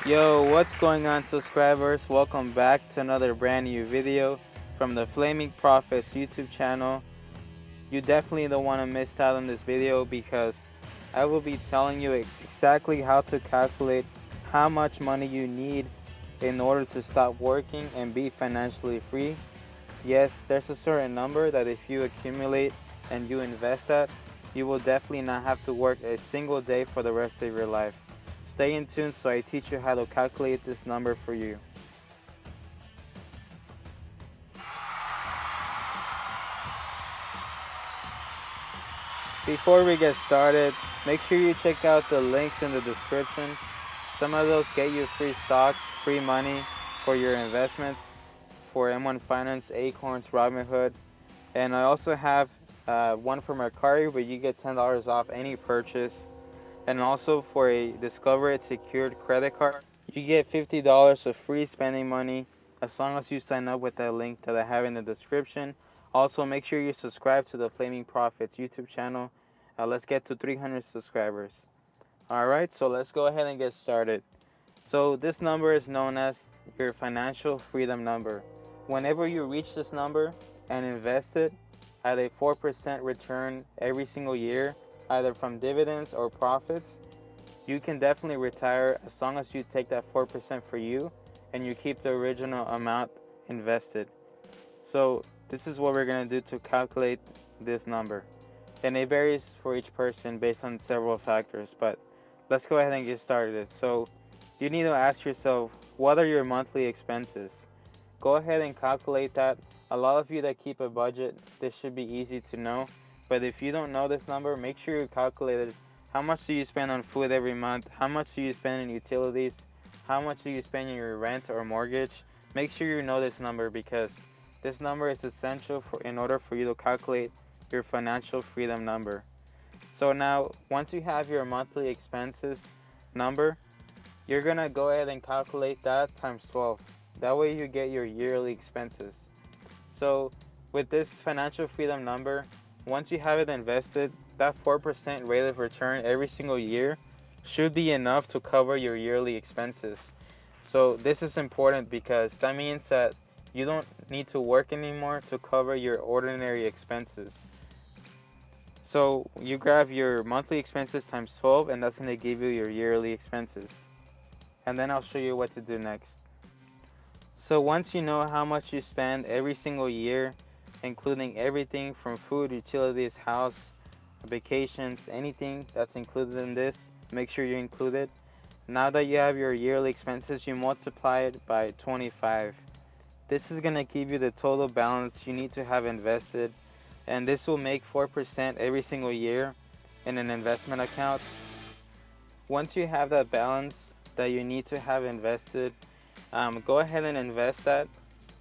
Yo, what's going on, subscribers? Welcome back to another brand new video from the Flaming Prophets YouTube channel. You definitely don't want to miss out on this video because I will be telling you exactly how to calculate how much money you need in order to stop working and be financially free. Yes, there's a certain number that if you accumulate and you invest that, you will definitely not have to work a single day for the rest of your life. Stay in tune so I teach you how to calculate this number for you. Before we get started, make sure you check out the links in the description. Some of those get you free stocks, free money for your investments for M1 Finance, Acorns, Robinhood. And I also have one for Mercari where you get $10 off any purchase. And also for a Discover It secured credit card, you get $50 of free spending money as long as you sign up with that link that I have in the description. Also, make sure you subscribe to the Flaming Prophets YouTube channel. Let's get to 300 subscribers. Alright, so let's go ahead and get started. So this number is known as your financial freedom number. Whenever you reach this number and invest it at a 4% return every single year, either from dividends or profits, you can definitely retire as long as you take that 4% for you and you keep the original amount invested. So this is what we're going to do to calculate this number. And it varies for each person based on several factors, but let's go ahead and get started. So you need to ask yourself, what are your monthly expenses? Go ahead and calculate that. A lot of you that keep a budget, this should be easy to know. But if you don't know this number, make sure you calculate it. How much do you spend on food every month? How much do you spend in utilities? How much do you spend in your rent or mortgage? Make sure you know this number because this number is essential in order for you to calculate your financial freedom number. So now, once you have your monthly expenses number, you're going to go ahead and calculate that times 12. That way you get your yearly expenses. So with this financial freedom number, once you have it invested, that 4% rate of return every single year should be enough to cover your yearly expenses. So this is important because that means that you don't need to work anymore to cover your ordinary expenses. So you grab your monthly expenses times 12 and that's going to give you your yearly expenses. And then I'll show you what to do next. So once you know how much you spend every single year, including everything from food, utilities, house, vacations, anything that's included in this, make sure you include it. Now that you have your yearly expenses, you multiply it by 25. This is going to give you the total balance you need to have invested, and this will make 4% every single year in an investment account. Once you have that balance that you need to have invested, go ahead and invest that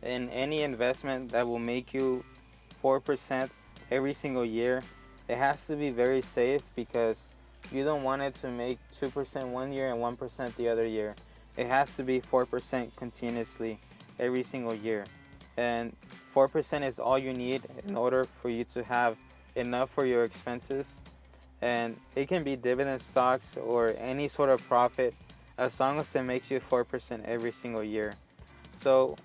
in any investment that will make you 4% every single year. It has to be very safe because you don't want it to make 2% one year and 1% the other year. It has to be 4% continuously every single year. And 4% is all you need in order for you to have enough for your expenses. And it can be dividend stocks or any sort of profit as long as it makes you 4% every single year. So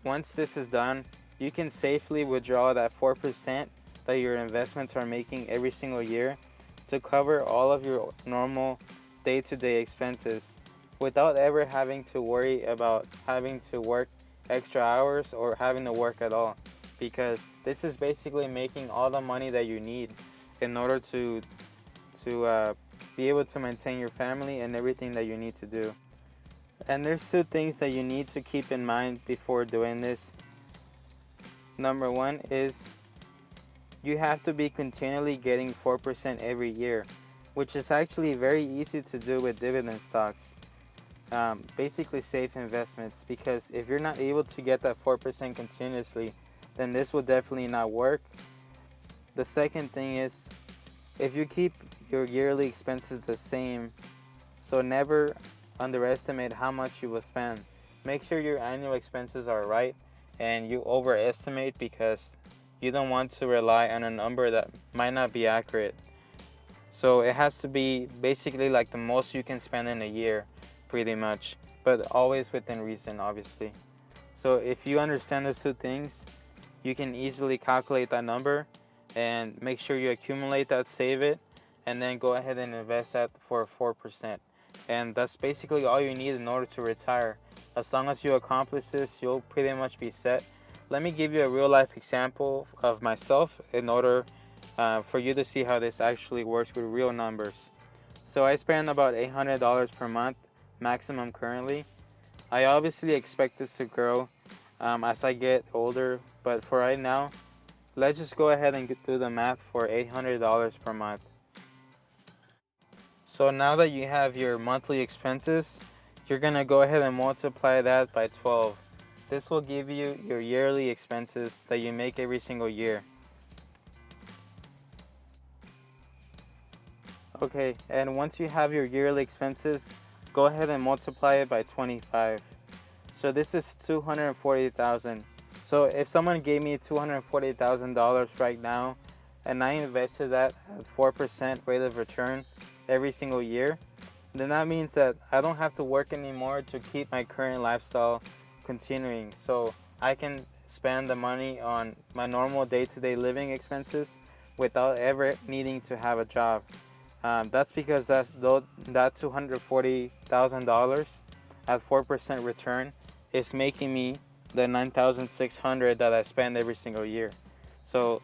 once this is done, you can safely withdraw that 4% that your investments are making every single year to cover all of your normal day-to-day expenses without ever having to worry about having to work extra hours or having to work at all, because this is basically making all the money that you need in order to be able to maintain your family and everything that you need to do. And there's two things that you need to keep in mind before doing this. Number one is you have to be continually getting 4% every year, which is actually very easy to do with dividend stocks. Basically safe investments, because if you're not able to get that 4% continuously, then this will definitely not work. The second thing is, if you keep your yearly expenses the same, so never underestimate how much you will spend. Make sure your annual expenses are right and you overestimate because you don't want to rely on a number that might not be accurate. So it has to be basically like the most you can spend in a year, pretty much. but always within reason, obviously. So if you understand those two things, you can easily calculate that number and make sure you accumulate that, save it, and then go ahead and invest that for 4%. And that's basically all you need in order to retire. As long as you accomplish this, you'll pretty much be set. Let me give you a real life example of myself in order for you to see how this actually works with real numbers. So I spend about $800 per month maximum currently. I obviously expect this to grow as I get older, but for right now, let's just go ahead and do the math for $800 per month. So now that you have your monthly expenses, you're going to go ahead and multiply that by 12. This will give you your yearly expenses that you make every single year. Okay, and once you have your yearly expenses, go ahead and multiply it by 25. So this is $240,000. So if someone gave me $240,000 right now, and I invested that at 4% rate of return every single year, then that means that I don't have to work anymore to keep my current lifestyle continuing. So I can spend the money on my normal day-to-day living expenses without ever needing to have a job. That's because that $240,000 at 4% return is making me the $9,600 that I spend every single year. So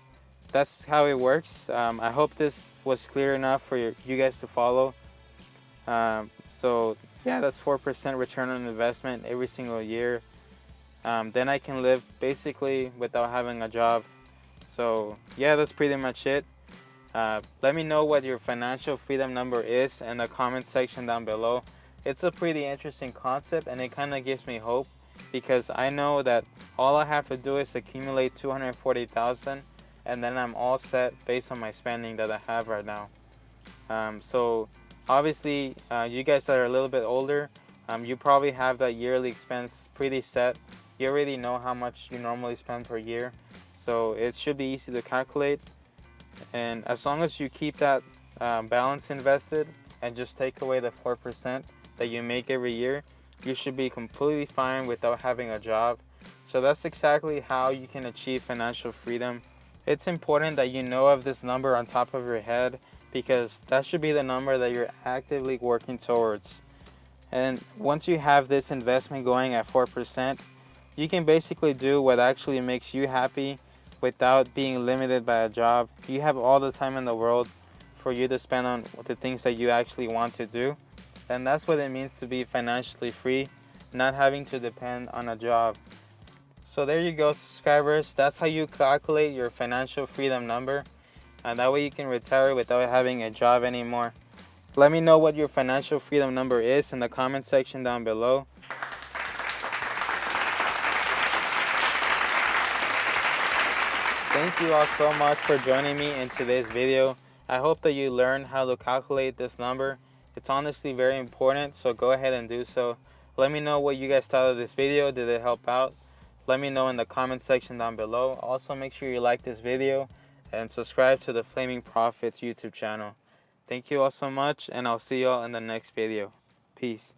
that's how it works. I hope this was clear enough for you guys to follow. So yeah, that's 4% return on investment every single year. Then I can live basically without having a job. So yeah, that's pretty much it. Let me know what your financial freedom number is in the comment section down below. It's a pretty interesting concept, and it kind of gives me hope because I know that all I have to do is accumulate $240,000, and then I'm all set based on my spending that I have right now. So obviously, you guys that are a little bit older, you probably have that yearly expense pretty set. You already know how much you normally spend per year, so it should be easy to calculate. And as long as you keep that balance invested and just take away the 4% that you make every year, you should be completely fine without having a job. So that's exactly how you can achieve financial freedom. It's important that you know of this number on top of your head because that should be the number that you're actively working towards. And once you have this investment going at 4%, you can basically do what actually makes you happy without being limited by a job. You have all the time in the world for you to spend on the things that you actually want to do. And that's what it means to be financially free, not having to depend on a job. So there you go, subscribers. That's how you calculate your financial freedom number. And that way you can retire without having a job anymore. Let me know what your financial freedom number is in the comment section down below. Thank you all so much for joining me in today's video. I hope that you learned how to calculate this number. It's honestly very important, so go ahead and do so. Let me know what you guys thought of this video. Did it help out? Let me know in the comment section down below. Also, make sure you like this video and subscribe to the Flaming Profits YouTube channel. Thank you all so much, and I'll see you all in the next video. Peace.